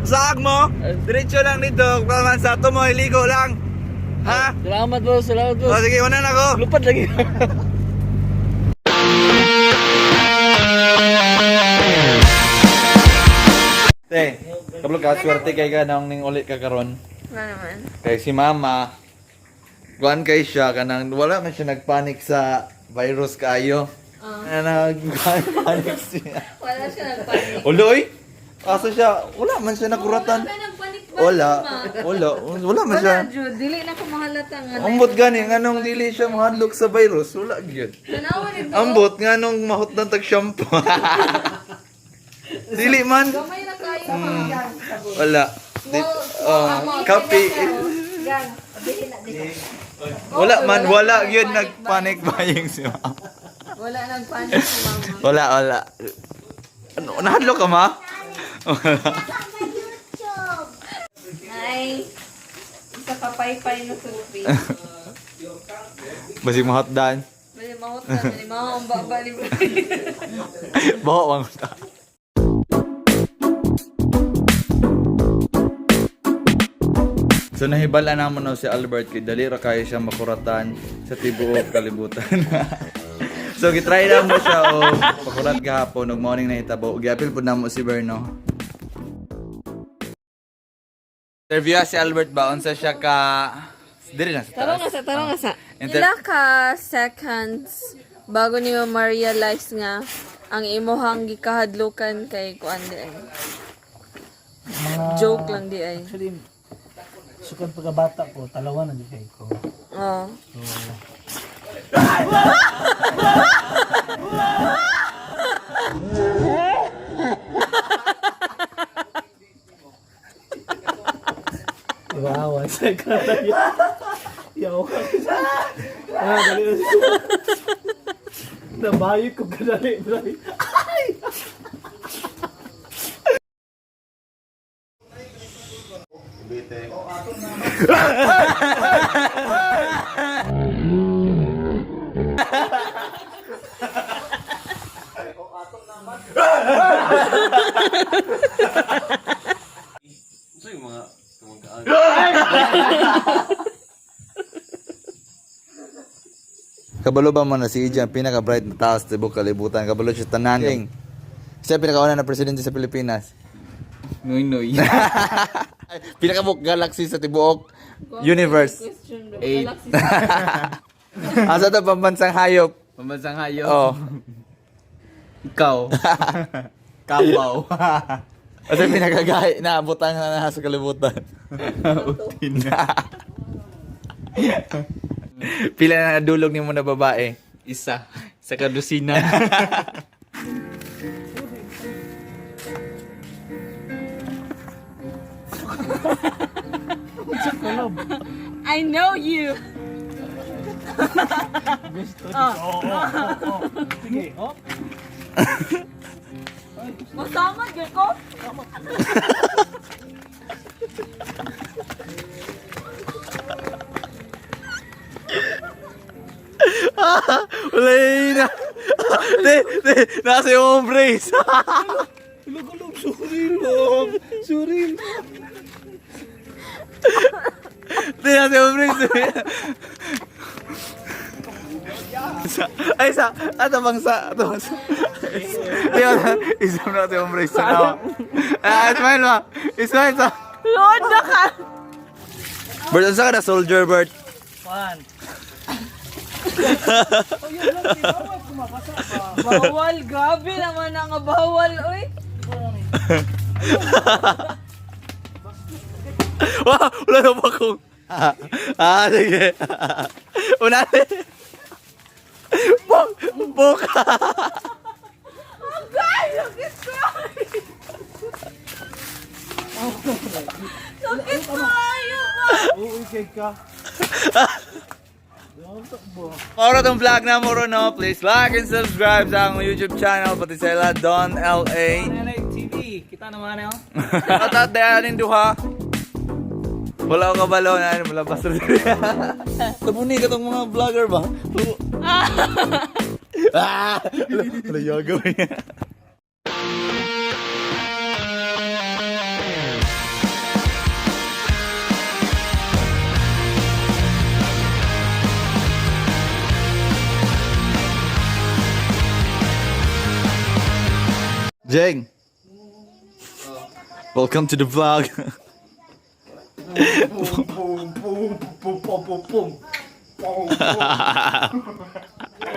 saag mo. Diretso lang dito. Kaman sa to mo, iligo lang. Ha? Salamat boss, salamat boss. O sige, una na ako. Lupad lagi. Kablog ka, swerte kay ka nang ning ulit ka karon. Nga naman. Kay si mama, guan kay siya, kanang wala man siya nagpanik sa virus kayo. Nagpanik siya. Wala siya nagpanik. Uloy? Kaso siya, wala man siya nakuratan. Wala man siya. Wala, Jude. Dili na ko mahalata nga. Ambot gani, nganong dili siya mahadlok sa virus, wala gyud. Tanawan ito. Ambot nganong mahot ng tag-shampoo. Dili man. Gamay na kayo. Wala. Kape. Gan. Abihin na dito. Wala man, wala yun nagpanic buying si mama. Wala nagpanik si mama. Wala. Ano, nahadlo ka ma? Ay. Isa ka paypay no supi. Basig mahotdan. Bali mahot na ni mama ang baba ni Bawa wang ta. So nahibala namon na si Albert kay dali ra kayo siya makuratan sa tibuok kalibutan. So gitry na mo siya o pakurat gahapon ug morning na hitabo. Giapil pud namo si Berno. Interview si Albert ba unsa siya ka diri na sa taas. Tarong nga sa. Ila ka seconds bago ni ma-realize nga ang imuhang gikahadlukan kay kuan di ay. Joke lang di ay. Actually, sukan pagkabata ko, talawan na di kay ko. Oh. Wow, sa kada yan. Yaw ka. Dali na. Nabayot ko kadali. Ay! Kabalo ba man na si Ijan pinaka-bright na taas tibok kalibutan. Kabalo siya tananing. Siya pinakauna na presidente sa Pilipinas. Noy. Pinakabuk galaxy sa tibuok universe. 8. Asa to pambansang hayop? Pambansang hayo. Oh. Ikaw. Kapaw. Asa pinakagay na butang na sa kalibutan. Utin. Pila na dulog ni mo na babae? Isa. Sa kadusina. I know you. Sige, oh. Masama gyud ko. Wala na. Nasa yung embrace. Lugulog, suril. Nasa yung embrace. Ato bang sa. Isang na yung embrace sa nawa. Ismail ma. Ismail sa. Lord na ka. Bert, saan ka na soldier, Bert? Pan. Bawal, grabe naman ang bawal, oy. Wow, wala na ba akong... sige. Unali. Buka. Oh God, look at crying. Look at crying, Uy, kay ka. Para itong vlog na mo ron, no? Please like and subscribe sa akong YouTube channel, pati sa ila Don LA. TV, kita naman yun. At dayanin duha. Wala ko kabalo na wala pastor. Tabuni ka tong mga vlogger ba? Wala yoga. Jeng! Welcome to the vlog. Boom, boom, boom, boom, boom, boom, boom. Boom, boom.